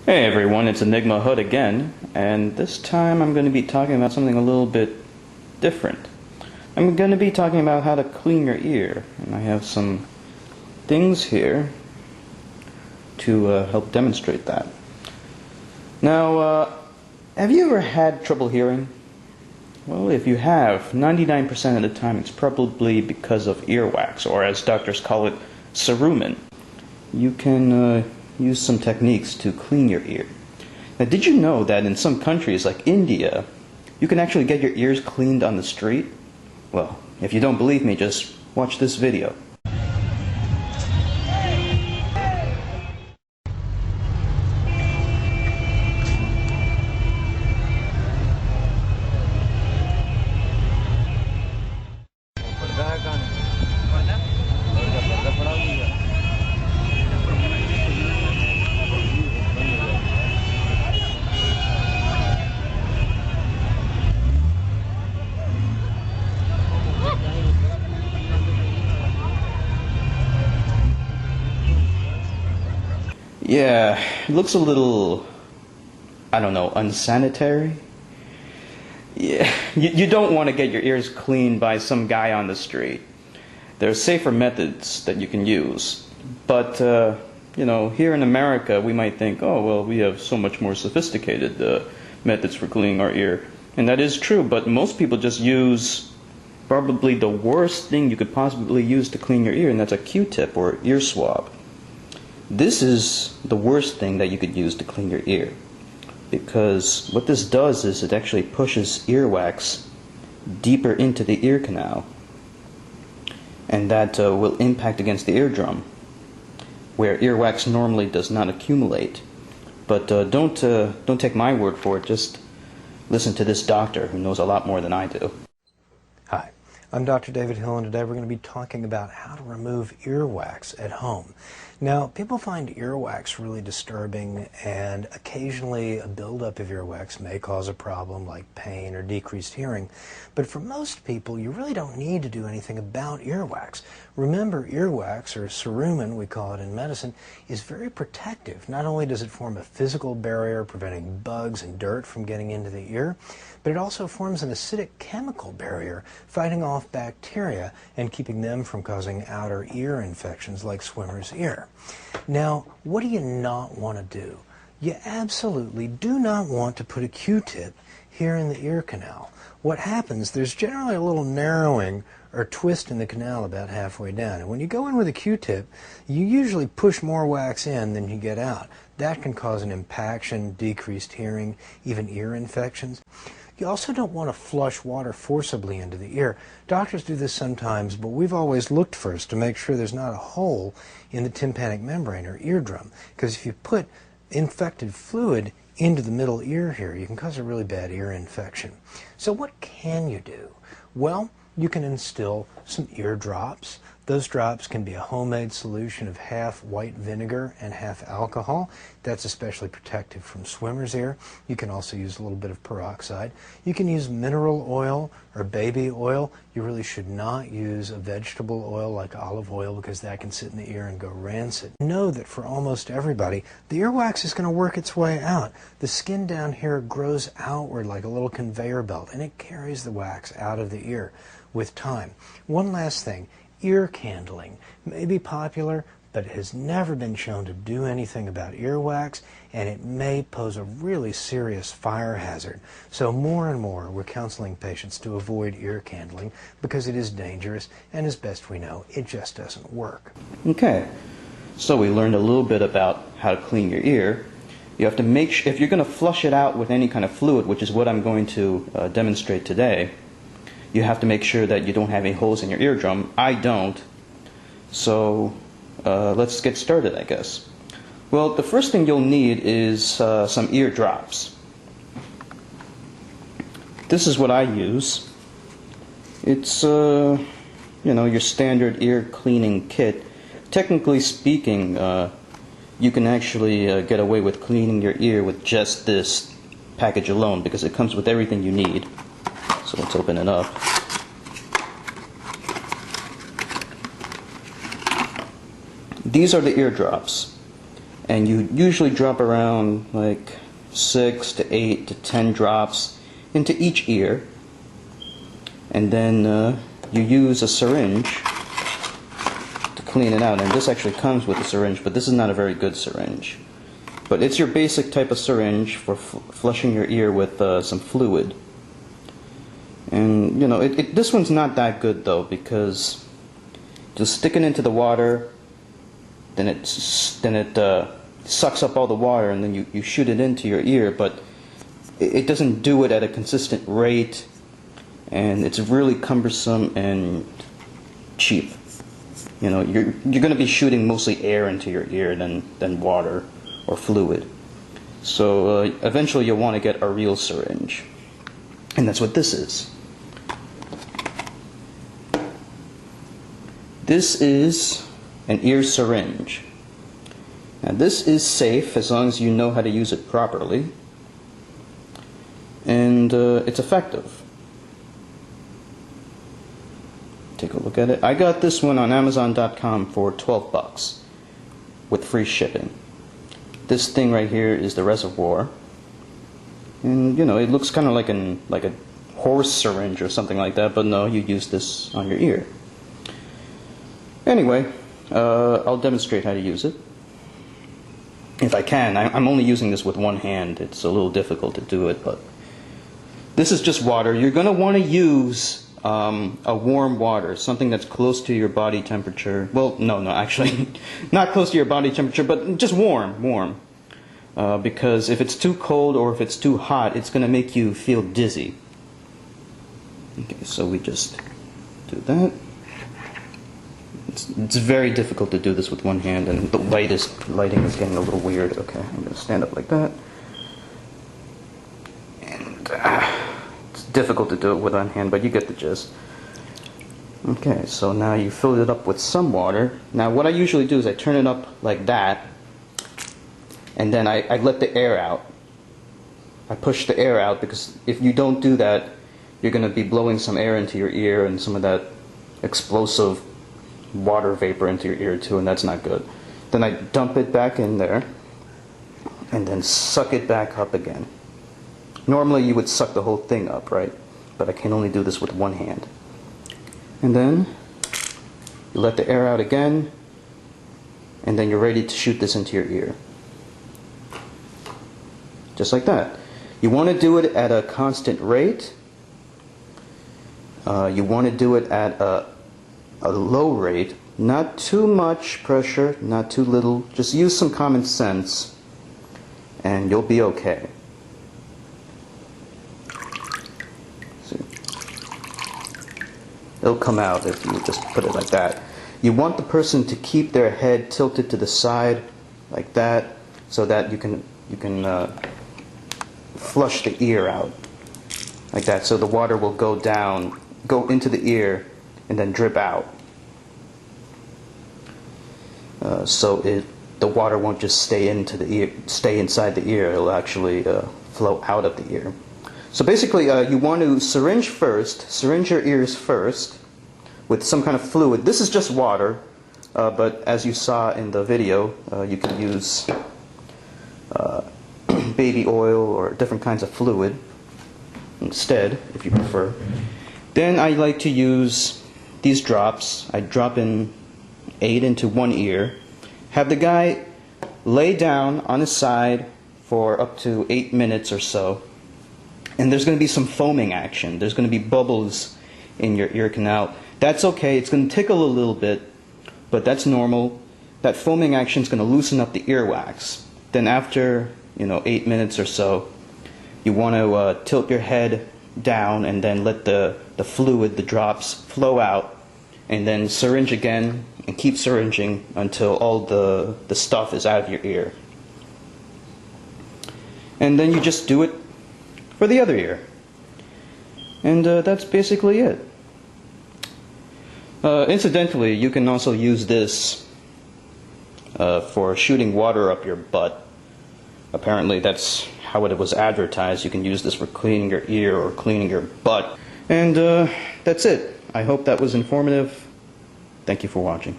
Hey everyone, it's Enigma Hood again, and this time I'm going to be talking about something a little bit different. I'm going to be talking about how to clean your ear, and I have some things here to help demonstrate that. Now, have you ever had trouble hearing? Well, if you have, 99% of the time it's probably because of earwax, or as doctors call it, cerumen. You can use some techniques to clean your ear. Now, did you know that in some countries like India, you can actually get your ears cleaned on the street? Well, if you don't believe me, just watch this video. Yeah, it looks a little, I don't know, unsanitary. Yeah, you don't want to get your ears cleaned by some guy on the street. There are safer methods that you can use. But, here in America, we might think, oh, well, we have so much more sophisticated methods for cleaning our ear. And that is true, but most people just use probably the worst thing you could possibly use to clean your ear, and that's a Q-tip or ear swab. This is the worst thing that you could use to clean your ear, because what this does is it actually pushes earwax deeper into the ear canal, and that will impact against the eardrum, where earwax normally does not accumulate. But don't take my word for it, just listen to this doctor who knows a lot more than I do. Hi, I'm Dr. David Hill, and today we're going to be talking about how to remove earwax at home. Now, people find earwax really disturbing, and occasionally a buildup of earwax may cause a problem like pain or decreased hearing. But for most people, you really don't need to do anything about earwax. Remember, earwax, or cerumen, we call it in medicine, is very protective. Not only does it form a physical barrier preventing bugs and dirt from getting into the ear, but it also forms an acidic chemical barrier fighting off bacteria and keeping them from causing outer ear infections like swimmer's ear. Now, what do you not want to do? You absolutely do not want to put a Q-tip here in the ear canal. What happens, there's generally a little narrowing or twist in the canal about halfway down. And when you go in with a Q-tip, you usually push more wax in than you get out. That can cause an impaction, decreased hearing, even ear infections. You also don't want to flush water forcibly into the ear. Doctors do this sometimes, but we've always looked first to make sure there's not a hole in the tympanic membrane or eardrum, because if you put infected fluid into the middle ear here, you can cause a really bad ear infection. So what can you do? Well, you can instill some ear drops. Those drops can be a homemade solution of half white vinegar and half alcohol. That's especially protective from swimmer's ear. You can also use a little bit of peroxide. You can use mineral oil or baby oil. You really should not use a vegetable oil like olive oil, because that can sit in the ear and go rancid. Know that for almost everybody, the earwax is going to work its way out. The skin down here grows outward like a little conveyor belt, and it carries the wax out of the ear with time. One last thing. Ear candling may be popular, but it has never been shown to do anything about earwax, and it may pose a really serious fire hazard. So more and more we're counseling patients to avoid ear candling because it is dangerous, and as best we know, it just doesn't work. Okay, so we learned a little bit about how to clean your ear. You have to make sure, if you're going to flush it out with any kind of fluid, which is what I'm going to demonstrate today, you have to make sure that you don't have any holes in your eardrum. I don't. So let's get started, I guess. Well, the first thing you'll need is some ear drops. This is what I use. It's your standard ear cleaning kit. Technically speaking, you can actually get away with cleaning your ear with just this package alone, because it comes with everything you need. So let's open it up. These are the ear drops. and you usually drop around like 6 to 8 to 10 drops into each ear, and then you use a syringe to clean it out. And this actually comes with a syringe, but this is not a very good syringe. But it's your basic type of syringe for flushing your ear with some fluid. And you know, this one's not that good though, because just stick it into the water, then it sucks up all the water, and then you shoot it into your ear, but it doesn't do it at a consistent rate, and it's really cumbersome and cheap. You know, you're going to be shooting mostly air into your ear than water or fluid. So eventually you'll want to get a real syringe, and that's what this is. This is an ear syringe. Now this is safe as long as you know how to use it properly, and it's effective. Take a look at it. I got this one on Amazon.com for 12 bucks with free shipping. This thing right here is the reservoir, and you know, it looks kind of like a horse syringe or something like that, but no, you use this on your ear. Anyway, I'll demonstrate how to use it if I can. I'm only using this with one hand. It's a little difficult to do it, but this is just water. You're going to want to use a warm water, something that's close to your body temperature. Well, no, actually, not close to your body temperature, but just warm. Because if it's too cold or if it's too hot, it's going to make you feel dizzy. Okay, so we just do that. It's very difficult to do this with one hand, and the lighting is getting a little weird. Okay, I'm going to stand up like that. And it's difficult to do it with one hand, but you get the gist. Okay, so now you fill it up with some water. Now what I usually do is I turn it up like that, and then I let the air out. I push the air out, because if you don't do that, you're going to be blowing some air into your ear and some of that explosive water vapor into your ear too, and that's not good. Then I dump it back in there and then suck it back up again. Normally you would suck the whole thing up, right? But I can only do this with one hand. And then you let the air out again, and then you're ready to shoot this into your ear. Just like that. You want to do it at a constant rate. You want to do it at a low rate, not too much pressure, not too little. Just use some common sense and you'll be okay. See? It'll come out if you just put it like that. You want the person to keep their head tilted to the side like that, so that you can flush the ear out like that, so the water will go down, go into the ear, and then drip out. So the water won't just stay into the ear, stay inside the ear. It'll actually flow out of the ear. So basically, you want to syringe your ears first with some kind of fluid. This is just water, but as you saw in the video, you can use baby oil or different kinds of fluid instead, if you prefer. Then I like to use these drops. I drop in 8 into one ear. Have the guy lay down on his side for up to 8 minutes or so. And there's going to be some foaming action. There's going to be bubbles in your ear canal. That's okay. It's going to tickle a little bit, but that's normal. That foaming action is going to loosen up the earwax. Then after 8 minutes or so, you want to tilt your head down and then let the fluid, the drops, flow out, and then syringe again and keep syringing until all the stuff is out of your ear. And then you just do it for the other ear. And that's basically it. Incidentally, you can also use this for shooting water up your butt. Apparently that's how it was advertised. You can use this for cleaning your ear or cleaning your butt. And that's it. I hope that was informative. Thank you for watching.